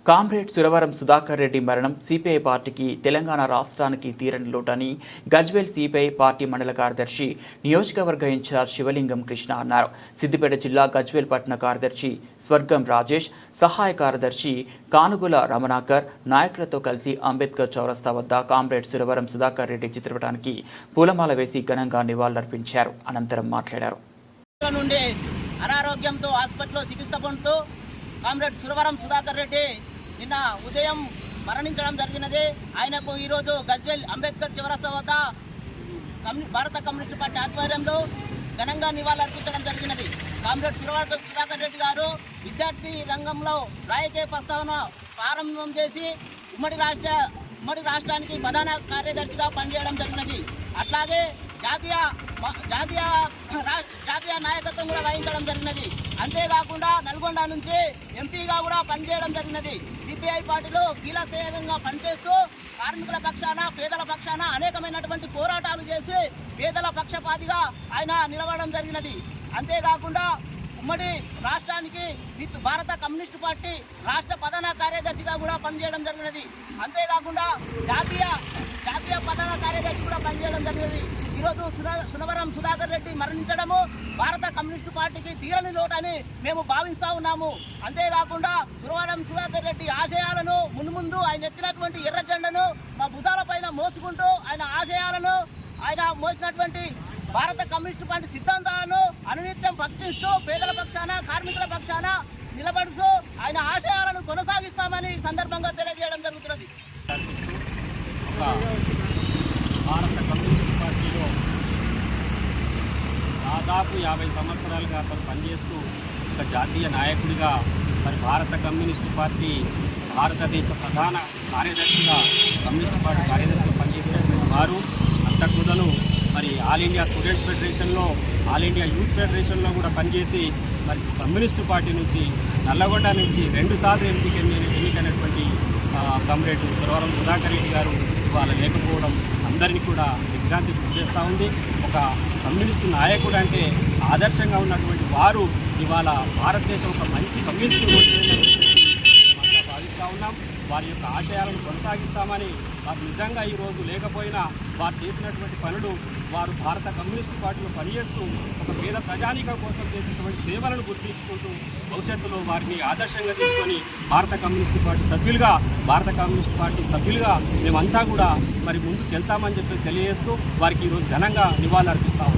Comrade Suravaram Sudhakar Reddy మరణం CPI పార్టీకి తెలంగాణ రాష్ట్రానికి తీరని లోటని గజ్వేల్ సిపిఐ పార్టీ మండల కార్యదర్శి నియోజకవర్గ ఇన్ఛార్జ్ శివలింగం కృష్ణ అన్నారు. సిద్దిపేట జిల్లా గజ్వేల్ పట్టణ కార్యదర్శి స్వర్గం రాజేష్, సహాయ కార్యదర్శి కానుగుల రమణాకర్ నాయకులతో కలిసి అంబేద్కర్ చౌరస్తా వద్ద కామ్రేడ్ సురవరం సుధాకర్ రెడ్డి చిత్రపటానికి పూలమాల వేసి ఘనంగా నివాళులర్పించారు. అనంతరం మాట్లాడారు. అనారోగ్యంతో హాస్పిటల్లో చికిత్స పొందుతూ కామ్రేడ్ సురవరం సుధాకర్ రెడ్డి నిన్న ఉదయం మరణించడం జరిగినది. ఆయనకు ఈరోజు గజ్వేల్ అంబేద్కర్ చౌరస్తా వద్ద భారత కమ్యూనిస్టు పార్టీ ఆధ్వర్యంలో ఘనంగా నివాళులర్పించడం జరిగినది. కామ్రేడ్ సురవరం సుధాకర్ రెడ్డి గారు విద్యార్థి రంగంలో రాజకీయ ప్రస్తావన ప్రారంభం చేసి ఉమ్మడి రాష్ట్రానికి ప్రధాన కార్యదర్శిగా పనిచేయడం జరిగినది. అట్లాగే జాతీయ నాయకత్వం కూడా వహించడం జరిగినది. అంతేకాకుండా నల్గొండ నుంచి ఎంపీగా కూడా పనిచేయడం జరిగినది. సిపిఐ పార్టీలో కీలకంగా పనిచేస్తూ కార్మికుల పక్షాన, పేదల పక్షాన అనేకమైనటువంటి పోరాటాలు చేసి పేదల పక్షపాతిగా ఆయన నిలవడం జరిగినది. అంతేకాకుండా ఉమ్మడి రాష్ట్రానికి భారత కమ్యూనిస్టు పార్టీ రాష్ట్ర ప్రధాన కార్యదర్శిగా కూడా పనిచేయడం జరిగినది. అంతేకాకుండా జాతీయ ప్రధాన కార్యదర్శి కూడా పనిచేయడం జరిగినది. ఈరోజు సురవరం సుధాకర్ రెడ్డి మరణించడము భారత కమ్యూనిస్టు పార్టీకి తీరని లోటని మేము భావిస్తూ ఉన్నాము. అంతేకాకుండా సురవరం సుధాకర్ రెడ్డి ఆశయాలను మున్ముందు ఆయన ఎత్తినటువంటి ఎర్ర జెండను మా భుజాల పైన మోసుకుంటూ ఆయన ఆశయాలను, ఆయన మోసినటువంటి భారత కమ్యూనిస్టు పార్టీ సిద్ధాంతాలను అనునిత్యం భక్తిస్తూ పేదల పక్షాన, కార్మికుల పక్షాన నిలబడుతూ ఆయన ఆశయాలను కొనసాగిస్తామని ఈ సందర్భంగా తెలియజేయడం జరుగుతున్నది. భారత కమ్యూనిస్టు పార్టీలో దాదాపు 50 సంవత్సరాలుగా అతను పనిచేస్తూ ఒక జాతీయ నాయకుడిగా మరి భారత కమ్యూనిస్టు పార్టీ భారతదేశ ప్రధాన కార్యదర్శిగా కమ్యూనిస్టు పార్టీ కార్యదర్శిగా పనిచేసినటువంటి వారు అంతకుముదలు మరి ఆల్ ఇండియా స్టూడెంట్స్ ఫెడరేషన్లో, ఆల్ ఇండియా యూత్ ఫెడరేషన్లో కూడా పనిచేసి మరి కమ్యూనిస్టు పార్టీ నుంచి నల్లగొండ నుంచి 2 సార్లు ఎన్నికైనటువంటి కామ్రేడ్ సురవరం సుధాకర్ రెడ్డి గారు ఇవాళ లేకపోవడం అందరినీ కూడా దిగ్భ్రాంతి గురి చేస్తూ ఉంది. ఒక కమ్యూనిస్టు నాయకుడు అంటే ఆదర్శంగా ఉన్నటువంటి వారు ఇవాళ భారతదేశం ఒక మంచి కమ్యూనిస్టు మేమంతా భావిస్తూ ఉన్నాం. వారి యొక్క ఆశయాలను కొనసాగిస్తామని, వారు నిజంగా ఈరోజు లేకపోయినా వారు చేసినటువంటి పనులు, వారు భారత కమ్యూనిస్టు పార్టీలో పనిచేస్తూ ఒక పేద ప్రజానీకం కోసం చేసినటువంటి సేవలను గుర్తించుకుంటూ భవిష్యత్తులో వారిని ఆదర్శంగా తీసుకొని భారత కమ్యూనిస్టు పార్టీ సభ్యులుగా మేమంతా కూడా మరి ముందుకు వెళ్తామని చెప్పేసి తెలియజేస్తూ వారికి ఈరోజు ఘనంగా నివాళులు అర్పిస్తాము.